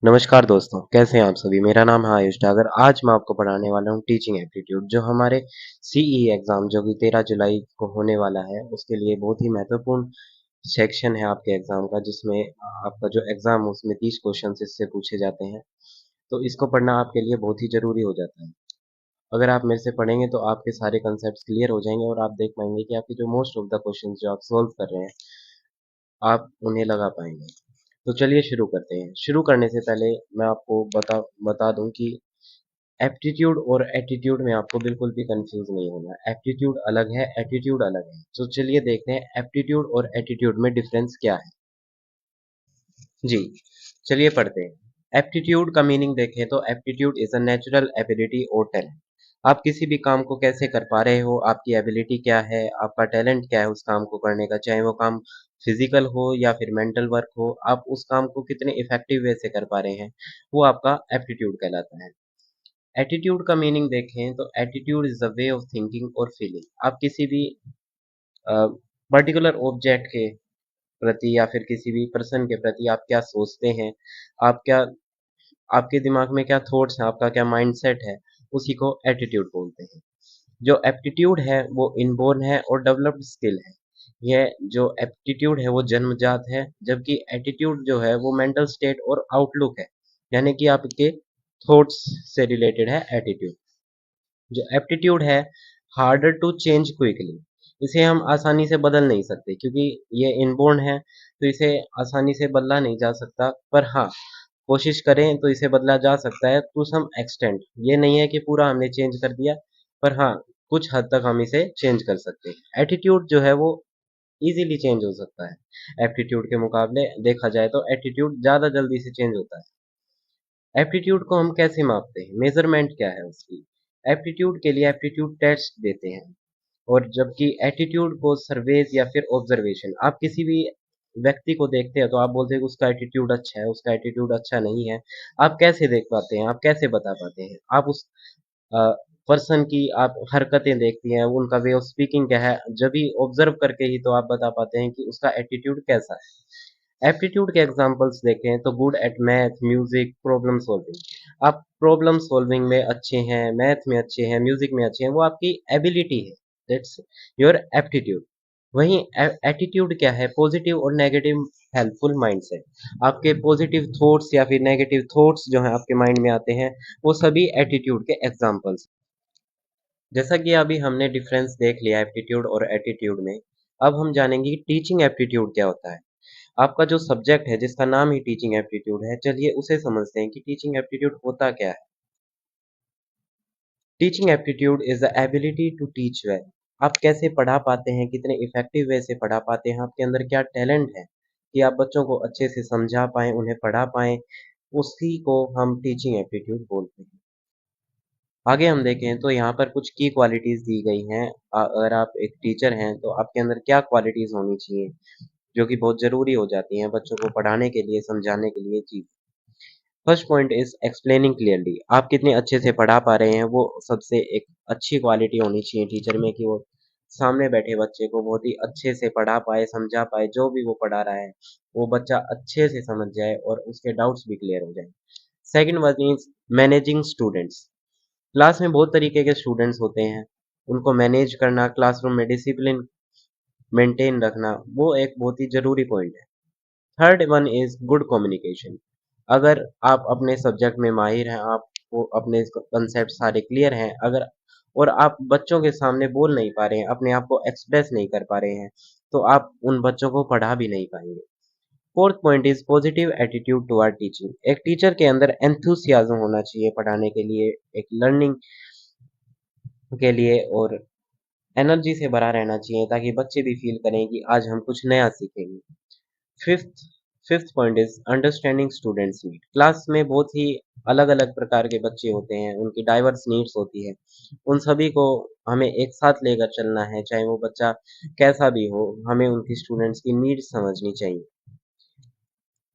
नमस्कार दोस्तों, कैसे हैं आप सभी? मेरा नाम है आयुष डागर। आज मैं आपको पढ़ाने वाला हूँ टीचिंग एप्टीट्यूड जो हमारे सीईई एग्ज़ाम जो कि 13 जुलाई को होने वाला है, उसके लिए बहुत ही महत्वपूर्ण सेक्शन है आपके एग्ज़ाम का जिसमें आपका जो एग्ज़ाम है उसमें 30 क्वेश्चंस इससे पूछे जाते हैं। तो इसको पढ़ना आपके लिए बहुत ही ज़रूरी हो जाता है। अगर आप मेरे से पढ़ेंगे तो आपके सारे कॉन्सेप्ट्स क्लियर हो जाएँगे और आप देख पाएँगे कि आपके जो मोस्ट ऑफ द क्वेश्चंस जो आप सॉल्व कर रहे हैं, आप उन्हें लगा पाएँगे। तो चलिए शुरू करते हैं। शुरू करने से पहले मैं आपको बता दूँ कि एप्टीट्यूड और एटीट्यूड में आपको बिल्कुल भी कंफ्यूज नहीं होना। एप्टीट्यूड अलग है, एटीट्यूड अलग है। तो चलिए देखते हैं एप्टीट्यूड और एटीट्यूड में डिफरेंस क्या है। जी, चलिए पढ़ते हैं। एप्टीट्यूड का मीनिंग देखें तो aptitude is a natural ability और टैलेंट। आप किसी भी काम को कैसे कर पा रहे हो, आपकी एबिलिटी क्या है, आपका टैलेंट क्या है उस काम को करने का, चाहे वो काम फिजिकल हो या फिर मेंटल वर्क हो, आप उस काम को कितने इफेक्टिव वे से कर पा रहे हैं, वो आपका एप्टीट्यूड कहलाता है। एटीट्यूड का मीनिंग देखें तो attitude is a way of thinking और फीलिंग। आप किसी भी पर्टिकुलर ऑब्जेक्ट के प्रति या फिर किसी भी पर्सन के प्रति आप क्या सोचते हैं, आप क्या आपके दिमाग में क्या थॉट्स हैं, आपका क्या माइंडसेट है, उसी को एटीट्यूड बोलते हैं। जो एप्टीट्यूड है वो इनबॉर्न है और डेवलप्ड स्किल है। यह जो एप्टीट्यूड है वो जन्मजात है, जबकि एटीट्यूड जो है वो मेंटल स्टेट और आउटलुक है, यानी कि आपके थॉट्स से रिलेटेड है एटीट्यूड। जो एप्टीट्यूड है हार्डर टू चेंज क्विकली, इसे हम आसानी से बदल नहीं सकते क्योंकि ये इनबॉर्न है, तो इसे आसानी से बदला नहीं जा सकता। पर हाँ, कोशिश करें तो इसे बदला जा सकता है टू सम एक्सटेंट। ये नहीं है कि पूरा हमने चेंज कर दिया, पर हाँ, कुछ हद तक हम इसे चेंज कर सकते हैं। एटीट्यूड जो है वो इजीली चेंज हो सकता है। एप्टीट्यूड के मुकाबले देखा जाए तो एटीट्यूड ज़्यादा जल्दी से चेंज होता है। एप्टीट्यूड को हम कैसे मापते हैं? मेजरमेंट क्या है उसकी? एप्टीट्यूड के लिए एप्टीट्यूड टेस्ट देते हैं, और जबकि एटीट्यूड को सर्वेज या फिर ऑब्जर्वेशन। आप किसी भी व्यक्ति को देखते हैं तो आप बोलते हैं कि उसका एटीट्यूड अच्छा है, उसका एटीट्यूड अच्छा नहीं है। आप कैसे देख पाते हैं? आप कैसे बता पाते हैं? आप उस पर्सन की आप हरकतें देखती हैं, उनका वे ऑफ स्पीकिंग क्या है, जब भी ऑब्जर्व करके ही तो आप बता पाते हैं कि उसका एटीट्यूड कैसा है। एप्टीट्यूड के एग्जांपल्स देखें तो good at math, music, problem solving. आप प्रॉब्लम सॉल्विंग में अच्छे हैं, मैथ में अच्छे हैं, म्यूजिक में अच्छे हैं, वो आपकी एबिलिटी है, दैट्स योर एप्टीट्यूड। वहीं एटीट्यूड क्या है? पॉजिटिव और नेगेटिव हेल्पफुल माइंडसेट। आपके पॉजिटिव थॉट्स या फिर नेगेटिव थॉट्स जो हैं आपके माइंड में आते हैं, वो सभी एटीट्यूड के एग्जांपल्स। जैसा कि अभी हमने डिफरेंस देख लिया एप्टीट्यूड और एटीट्यूड में, अब हम जानेंगे कि टीचिंग एप्टीट्यूड क्या होता है। आपका जो सब्जेक्ट है जिसका नाम ही टीचिंग एप्टीट्यूड है, चलिए उसे समझते हैं कि टीचिंग एप्टीट्यूड होता क्या है। Teaching aptitude is the ability to teach well. आप कैसे पढ़ा पाते हैं, कितने इफेक्टिव वे से पढ़ा पाते हैं, आपके अंदर क्या टैलेंट है कि आप बच्चों को अच्छे से समझा पाएँ, उन्हें पढ़ा पाएँ, उसी को हम टीचिंग एप्टीट्यूड बोलते हैं। आगे हम देखें तो यहाँ पर कुछ की क्वालिटीज़ दी गई हैं। अगर आप एक टीचर हैं तो आपके अंदर क्या क्वालिटीज़ होनी चाहिए, जो कि बहुत ज़रूरी हो जाती हैं बच्चों को पढ़ाने के लिए, समझाने के लिए। जी, first point is explaining clearly. आप कितने अच्छे से पढ़ा पा रहे हैं, वो सबसे एक अच्छी क्वालिटी होनी चाहिए टीचर में कि वो सामने बैठे बच्चे को बहुत ही अच्छे से पढ़ा पाए, समझा पाए, जो भी वो पढ़ा रहा है, वो बच्चा अच्छे से समझ जाए और उसके डाउट्स भी क्लियर हो जाएँ। Second one is managing students. Class में बहुत तरीके के स्टूडेंट्स होते हैं, उनको मैनेज करना, क्लासरूम में डिसिप्लिन मेंटेन रखना, वो एक बहुत ही ज़रूरी पॉइंट है। Third one is good communication. अगर आप अपने सब्जेक्ट में माहिर हैं, आपको अपने कंसेप्ट सारे क्लियर हैं, अगर और आप बच्चों के सामने बोल नहीं पा रहे हैं, अपने आप को एक्सप्रेस नहीं कर पा रहे हैं, तो आप उन बच्चों को पढ़ा भी नहीं पाएँगे। Fourth point is positive attitude toward teaching. एक टीचर के अंदर एंथुसियाज्म होना चाहिए पढ़ाने के लिए, एक लर्निंग के लिए, और एनर्जी से भरा रहना चाहिए ताकि बच्चे भी फील करें कि आज हम कुछ नया सीखेंगे। Fifth fifth point is understanding students need. Class में बहुत ही अलग अलग प्रकार के बच्चे होते हैं, उनकी डाइवर्स नीड्स होती है, उन सभी को हमें एक साथ लेकर चलना है, चाहे वो बच्चा कैसा भी हो, हमें उनकी स्टूडेंट्स की नीड्स समझनी चाहिए।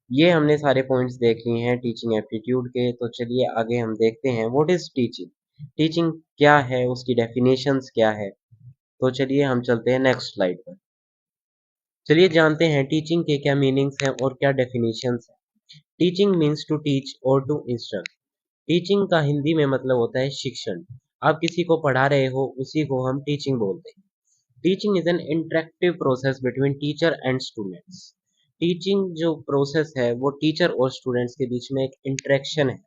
ये हमने सारे पॉइंट्स देख लिए हैं टीचिंग एप्टीट्यूड के। तो चलिए आगे हम देखते हैं व्हाट इज टीचिंग। टीचिंग क्या है, उसकी डेफिनेशंस क्या है। तो चलिए हम चलते हैं नेक्स्ट स्लाइड पर। चलिए जानते हैं टीचिंग के क्या मीनिंग्स हैं और क्या डेफिनेशंस हैं। टीचिंग मीन्स टू टीच और टू इंस्ट्रक्ट। टीचिंग का हिंदी में मतलब होता है शिक्षण। आप किसी को पढ़ा रहे हो, उसी को हम टीचिंग बोलते हैं। Teaching is N interactive process between teacher and students. Teaching जो प्रोसेस है वो टीचर और स्टूडेंट्स के बीच में एक इंटरेक्शन है।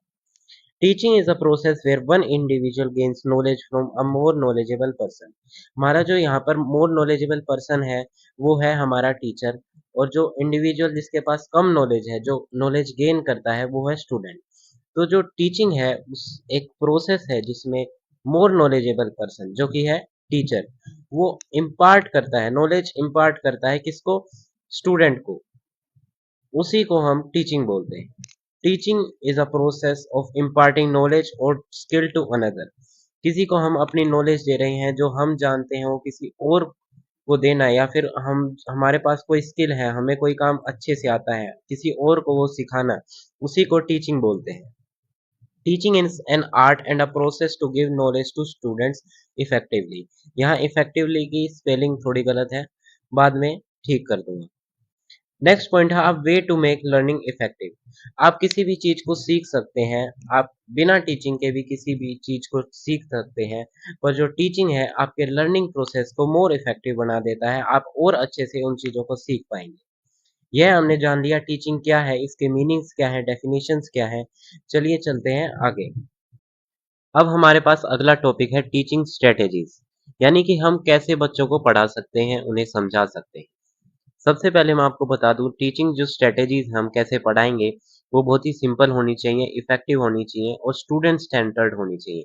Teaching is a process where one individual gains knowledge from a more knowledgeable person. हमारा जो यहाँ पर मोर नॉलेजेबल पर्सन है वो है हमारा टीचर, और जो इंडिविजुअल जिसके पास कम नॉलेज है, जो नॉलेज गेन करता है, वो है स्टूडेंट। तो जो टीचिंग है उस एक प्रोसेस है जिसमें मोर नॉलेजेबल पर्सन जो कि है टीचर, वो इम्पार्ट करता है, नॉलेज इम्पार्ट करता है किसको? स्टूडेंट को। उसी को हम टीचिंग बोलते हैं। Teaching is a process of imparting knowledge और स्किल टू अनदर। किसी को हम अपनी नॉलेज दे रहे हैं, जो हम जानते हैं वो किसी और को देना है, या फिर हम हमारे पास कोई स्किल है, हमें कोई काम अच्छे से आता है, किसी और को वो सिखाना, उसी को टीचिंग बोलते हैं। Teaching is an art and a process to give knowledge to students effectively. यहाँ इफेक्टिवली की स्पेलिंग थोड़ी गलत है, बाद में ठीक कर दूंगा। नेक्स्ट पॉइंट है आप way to make learning effective. आप किसी भी चीज को सीख सकते हैं, आप बिना टीचिंग के भी किसी भी चीज को सीख सकते हैं, पर जो टीचिंग है आपके लर्निंग प्रोसेस को मोर इफेक्टिव बना देता है, आप और अच्छे से उन चीजों को सीख पाएंगे। यह हमने जान लिया टीचिंग क्या है, इसके मीनिंग्स क्या है, डेफिनेशंस क्या है। चलिए चलते हैं आगे। अब हमारे पास अगला टॉपिक है टीचिंग स्ट्रेटेजीज, यानी कि हम कैसे बच्चों को पढ़ा सकते हैं, उन्हें समझा सकते हैं। सबसे पहले मैं आपको बता दूं, टीचिंग जो स्ट्रेटेजीज हम कैसे पढ़ाएंगे वो बहुत ही सिंपल होनी चाहिए, इफेक्टिव होनी चाहिए और स्टूडेंट सेंटर्ड होनी चाहिए।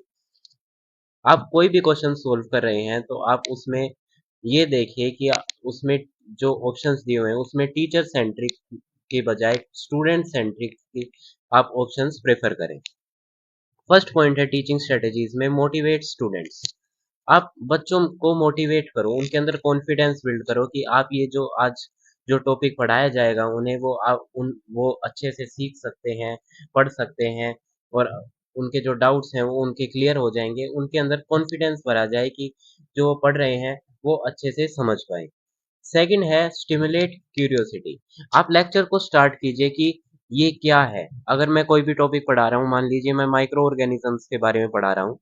आप कोई भी क्वेश्चन सोल्व कर रहे हैं तो आप उसमें ये देखिए कि उसमें जो ऑप्शंस दिए हुए हैं उसमें टीचर सेंट्रिक के बजाय स्टूडेंट सेंट्रिक आप ऑप्शंस प्रेफर करें। फर्स्ट पॉइंट है टीचिंग स्ट्रेटेजीज में मोटिवेट स्टूडेंट्स। आप बच्चों को मोटिवेट करो, उनके अंदर कॉन्फिडेंस बिल्ड करो कि आप ये जो आज जो टॉपिक पढ़ाया जाएगा उन्हें वो आप उन वो अच्छे से सीख सकते हैं, पढ़ सकते हैं, और उनके जो डाउट्स हैं वो उनके क्लियर हो जाएंगे, उनके अंदर कॉन्फिडेंस भरा जाए कि जो वो पढ़ रहे हैं वो अच्छे से समझ पाए। सेकंड है स्टिमुलेट क्यूरियोसिटी। आप लेक्चर को स्टार्ट कीजिए कि ये क्या है। अगर मैं कोई भी टॉपिक पढ़ा रहा हूँ, मान लीजिए मैं माइक्रो ऑर्गेनिजम्स के बारे में पढ़ा रहा हूँ,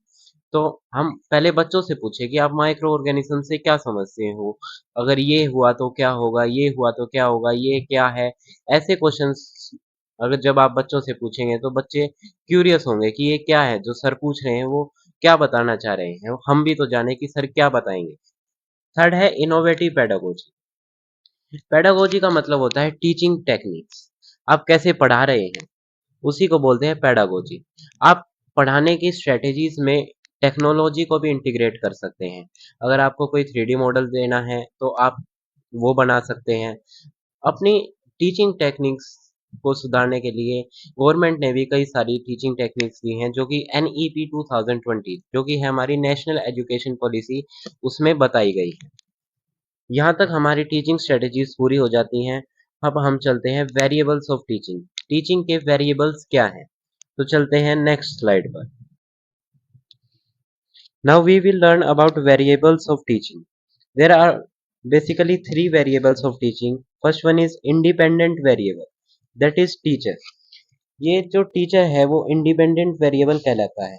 तो हम पहले बच्चों से पूछे कि आप माइक्रो ऑर्गेनिज्म से क्या समझते हो, अगर ये हुआ तो क्या होगा, ये हुआ तो क्या होगा, ये क्या है। ऐसे क्वेश्चंस अगर जब आप बच्चों से पूछेंगे तो बच्चे क्यूरियस होंगे कि ये क्या है जो सर पूछ रहे हैं, वो क्या बताना चाह रहे हैं, हम भी तो जाने कि सर क्या बताएंगे। थर्ड है इनोवेटिव पेडागोजी। पेडागोजी का मतलब होता है टीचिंग टेक्निक्स। आप कैसे पढ़ा रहे हैं उसी को बोलते हैं पेडागोजी। आप पढ़ाने की स्ट्रेटेजीज में टेक्नोलॉजी को भी इंटीग्रेट कर सकते हैं। अगर आपको कोई 3D मॉडल देना है तो आप वो बना सकते हैं। अपनी टीचिंग टेक्निक्स को सुधारने के लिए गवर्नमेंट ने भी कई सारी टीचिंग टेक्निक्स दी हैं, जो कि NEP 2020 जो कि है हमारी नेशनल एजुकेशन पॉलिसी, उसमें बताई गई है। यहाँ तक हमारी टीचिंग स्ट्रेटेजीज पूरी हो जाती हैं। अब हम चलते हैं वेरिएबल्स ऑफ टीचिंग। टीचिंग के वेरिएबल्स क्या हैं, तो चलते हैं नेक्स्ट स्लाइड पर। Now we will learn about variables of teaching. There are basically three variables of teaching. First one is independent variable, that is teacher. ये जो टीचर है वो इंडिपेंडेंट वेरिएबल कहलाता है।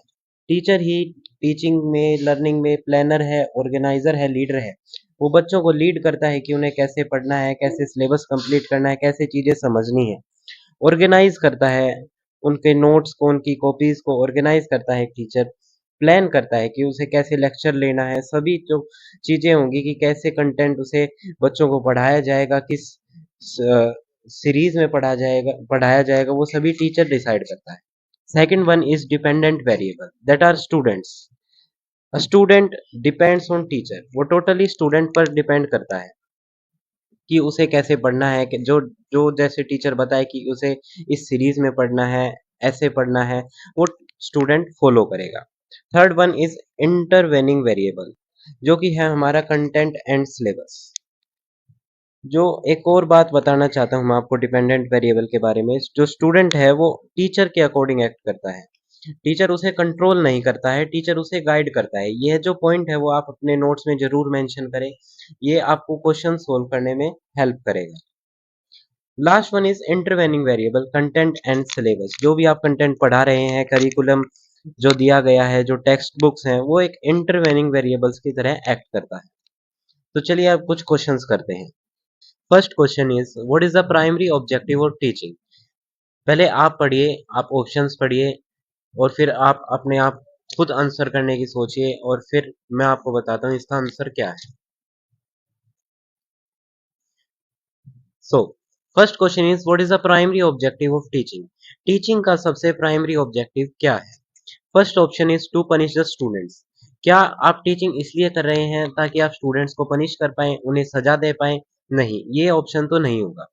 टीचर ही टीचिंग में, लर्निंग में planner है, ऑर्गेनाइजर है, लीडर है। वो बच्चों को लीड करता है कि उन्हें कैसे पढ़ना है, कैसे सिलेबस कंप्लीट करना है, कैसे चीजें समझनी है। ऑर्गेनाइज करता है उनके नोट्स को, उनकी कॉपीज को ऑर्गेनाइज करता है एक टीचर। प्लान करता है कि उसे कैसे लेक्चर लेना है, सभी जो चीजें होंगी कि कैसे कंटेंट उसे बच्चों को पढ़ाया जाएगा, किस सीरीज में पढ़ाया जाएगा, वो सभी टीचर डिसाइड करता है। Second one is dependent variable, that are students. A student depends on teacher. वो टोटली स्टूडेंट पर डिपेंड करता है कि उसे कैसे पढ़ना है, कि जो जो जैसे टीचर बताए कि उसे इस सीरीज में पढ़ना है, ऐसे पढ़ना है, वो स्टूडेंट फॉलो करेगा। Third one is intervening variable, जो कि है हमारा कंटेंट एंड सिलेबस। जो एक और बात बताना चाहता हूँ मैं आपको डिपेंडेंट वेरिएबल के बारे में, जो स्टूडेंट है वो टीचर के अकॉर्डिंग एक्ट करता है। टीचर उसे कंट्रोल नहीं करता है, टीचर उसे गाइड करता है। यह जो पॉइंट है वो आप अपने नोट्स में जरूर मेंशन करें, ये आपको क्वेश्चन सोल्व करने में हेल्प करेगा। Last one is intervening variable, content and syllabus. जो भी आप कंटेंट पढ़ा रहे हैं, करिकुलम जो दिया गया है, जो टेक्स्ट बुक्स हैं, वो एक इंटरवेनिंग वेरिएबल्स की तरह एक्ट करता है। तो चलिए अब कुछ क्वेश्चंस करते हैं। First question is what is the primary objective of teaching. पहले आप पढ़िए, आप ऑप्शंस पढ़िए और फिर आप अपने आप खुद आंसर करने की सोचिए और फिर मैं आपको बताता हूँ इसका आंसर क्या है। So first question is what is the primary objective of teaching. Teaching का सबसे प्राइमरी ऑब्जेक्टिव क्या है? First option is to punish the students. क्या आप टीचिंग इसलिए कर रहे हैं ताकि आप स्टूडेंट्स को पनिश कर पाएं, उन्हें सजा दे पाएं? नहीं, ये ऑप्शन तो नहीं होगा।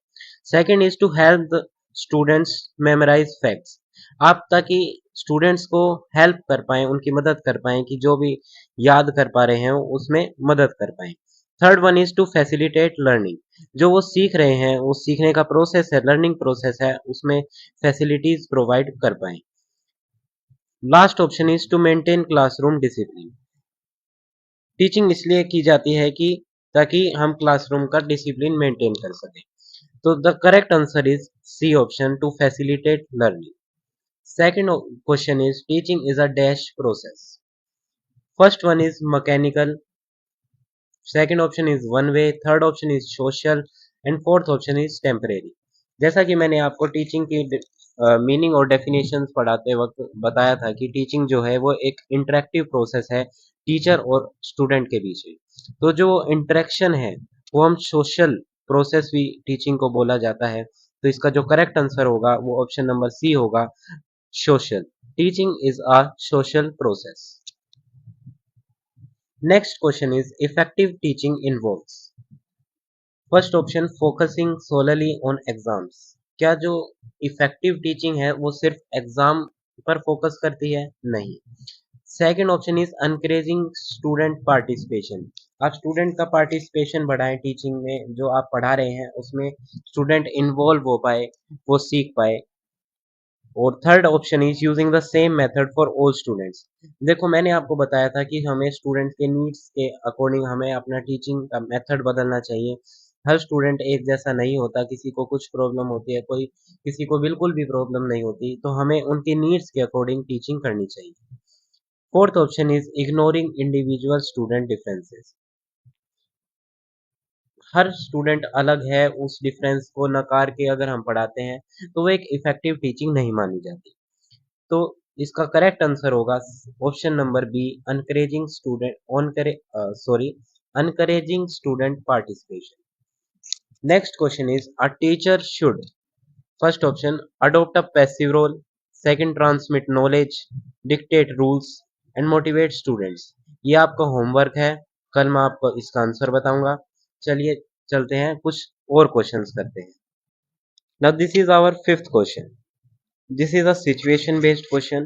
Second is to help the students memorize facts. आप ताकि स्टूडेंट्स को हेल्प कर पाएं, उनकी मदद कर पाएं कि जो भी याद कर पा रहे हैं उसमें मदद कर पाएं। Third one is to facilitate learning. जो वो सीख रहे हैं, वो सीखने का प्रोसेस है, लर्निंग प्रोसेस है, उसमें फैसिलिटीज प्रोवाइड कर पाएं। Last option is to maintain classroom discipline. Teaching इसलिए की जाती है कि ताकि हम क्लासरूम का डिसिप्लिन मेंटेन कर सकें। तो the correct answer is C option, to facilitate learning. Second question is teaching is a dash process. First one is mechanical, second option is one way, third option is social and fourth option is temporary. जैसा कि मैंने आपको teaching की meaning और definitions पढ़ाते वक्त बताया था कि टीचिंग जो है वो एक इंटरेक्टिव प्रोसेस है टीचर और स्टूडेंट के बीच में। तो जो इंटरेक्शन है वो हम सोशल प्रोसेस भी टीचिंग को बोला जाता है। तो इसका जो करेक्ट आंसर होगा वो ऑप्शन नंबर सी होगा, social. Teaching is a social process. Next question is effective teaching involves. First option focusing solely on exams. क्या जो इफेक्टिव टीचिंग है वो सिर्फ एग्जाम पर फोकस करती है? नहीं। Second option is encouraging student participation. आप स्टूडेंट का पार्टिसिपेशन बढ़ाएं टीचिंग में, जो आप पढ़ा रहे हैं उसमें स्टूडेंट इन्वॉल्व हो पाए, वो सीख पाए। और third option is using the same method for all students. देखो मैंने आपको बताया था कि हमें स्टूडेंट के नीड्स के अकॉर्डिंग हमें अपना टीचिंग का मेथड बदलना चाहिए। हर स्टूडेंट एक जैसा नहीं होता, किसी को कुछ प्रॉब्लम होती है, कोई किसी को बिल्कुल भी प्रॉब्लम नहीं होती, तो हमें उनके नीड्स के अकॉर्डिंग टीचिंग करनी चाहिए। Fourth option is ignoring individual student differences. Her student अलग है, उस डिफरेंस को नकार के अगर हम पढ़ाते हैं तो वो एक इफेक्टिव टीचिंग नहीं मानी जाती। तो इसका करेक्ट आंसर होगा option number B, encouraging student on करे sorry encouraging student participation. Next question is a teacher should. First option adopt a passive role, second transmit knowledge, dictate rules and motivate students. ये आपका homework है, कल मैं आपको इसका answer बताऊंगा। चलिए चलते हैं, कुछ और क्वेश्चंस करते हैं। Now this is our fifth question. This is a situation based question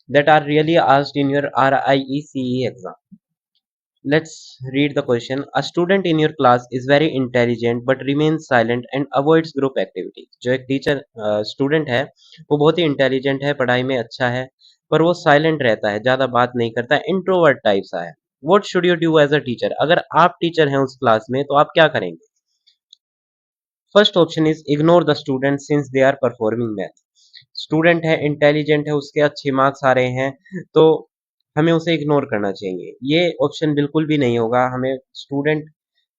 that are really asked in your RIECE exam. Let's read the question. A student in your class is very intelligent but remains silent and avoids group activities. जो एक teacher student है वो बहुत ही intelligent है, पढ़ाई में अच्छा है, पर वो साइलेंट रहता है, ज्यादा बात नहीं करता, इंट्रोवर्ट टाइप सा है। What should you do as a teacher? अगर आप टीचर हैं उस क्लास में तो आप क्या करेंगे? First option is ignore the student since they are performing well. Student है, इंटेलिजेंट है, उसके अच्छे मार्क्स आ रहे हैं तो हमें उसे इग्नोर करना चाहिए। ये ऑप्शन बिल्कुल भी नहीं होगा। हमें स्टूडेंट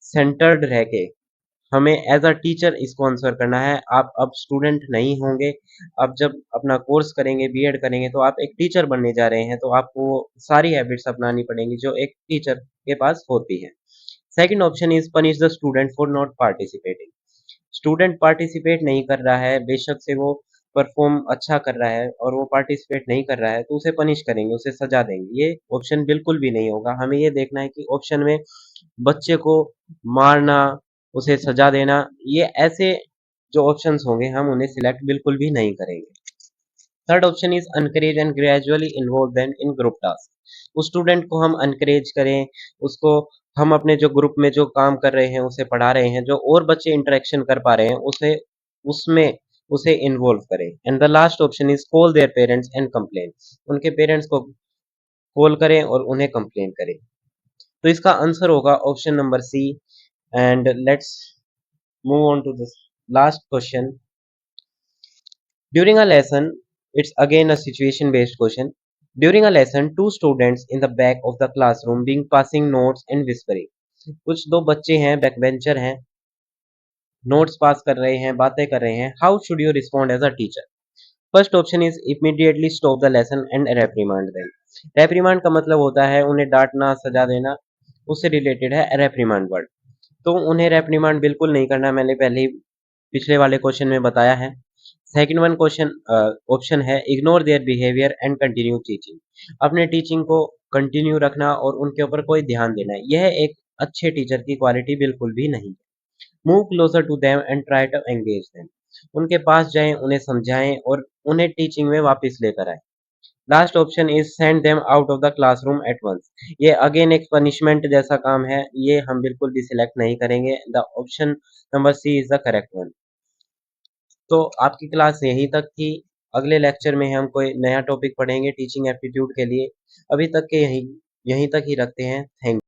सेंटर्ड रह के हमें एज अ टीचर इसको आंसर करना है। आप अब स्टूडेंट नहीं होंगे, आप जब अपना कोर्स करेंगे, बीएड करेंगे, तो आप एक टीचर बनने जा रहे हैं, तो आपको सारी हैबिट्स अपनानी पड़ेंगी जो एक टीचर के पास होती है। Second option is punish the student for not participating. Student participate नहीं कर रहा है, बेशक से वो परफॉर्म अच्छा कर रहा है और वो पार्टिसिपेट नहीं कर रहा है, तो उसे पनिश करेंगे, उसे सजा देंगे। ये ऑप्शन बिल्कुल भी नहीं होगा। हमें ये देखना है कि ऑप्शन में बच्चे को मारना, उसे सजा देना, ये ऐसे जो ऑप्शंस होंगे हम उन्हें सिलेक्ट बिल्कुल भी नहीं करेंगे। Third option is encourage and gradually involve them in group task. उस स्टूडेंट को हम अनकरेज करें, उसको हम अपने जो ग्रुप में जो काम कर रहे हैं उसे पढ़ा रहे हैं, जो और बच्चे इंटरेक्शन कर पा रहे हैं उसे उसमें उसे इन्वॉल्व करें। And the last option is call their parents and complain. उनके पेरेंट्स को कॉल करें और उन्हें कंप्लेन करें। तो इसका आंसर होगा option number C. And let's move on to this. Last question, during a lesson, it's again a situation based question. During a lesson, two students in the back of the classroom being passing notes and whispering. कुछ दो बच्चे हैं, backbencher हैं, notes पास कर रहे हैं, बातें कर रहे हैं. How should you respond as a teacher? First option is immediately stop the lesson and reprimand them. Reprimand का मतलब होता है उन्हें डांटना, सजा देना, उससे रिलेटेड है रेप्रीमांड वर्ड. तो उन्हें रेप्रीमांड बिल्कुल नहीं करना, मैंने पहले ही पिछले वाले क्वेश्चन में बताया है. सेकंड वन क्वेश्चन ऑप्शन है ignore their behaviour and continue teaching. अपने टीचिंग को कंटिन्यू रखना और उनके ऊपर कोई ध्यान देना है, यह एक अच्छे टीचर की क्वालिटी बिल्कुल भी नहीं है. Move closer to them and try to engage them. उनके पास जाएं, उन्हें समझाएं और उन्हें टीचिंग में वापस लेकर आए. Last option is send them out of the classroom at once. ये अगेन एक पनिशमेंट जैसा काम है, ये हम बिल्कुल भी सिलेक्ट नहीं करेंगे. The option number C is the correct one. तो आपकी क्लास यहीं तक थी. अगले लेक्चर में हम कोई नया टॉपिक पढ़ेंगे टीचिंग एप्टीट्यूड के लिए. अभी तक के यहीं यहीं तक ही रखते हैं. थैंक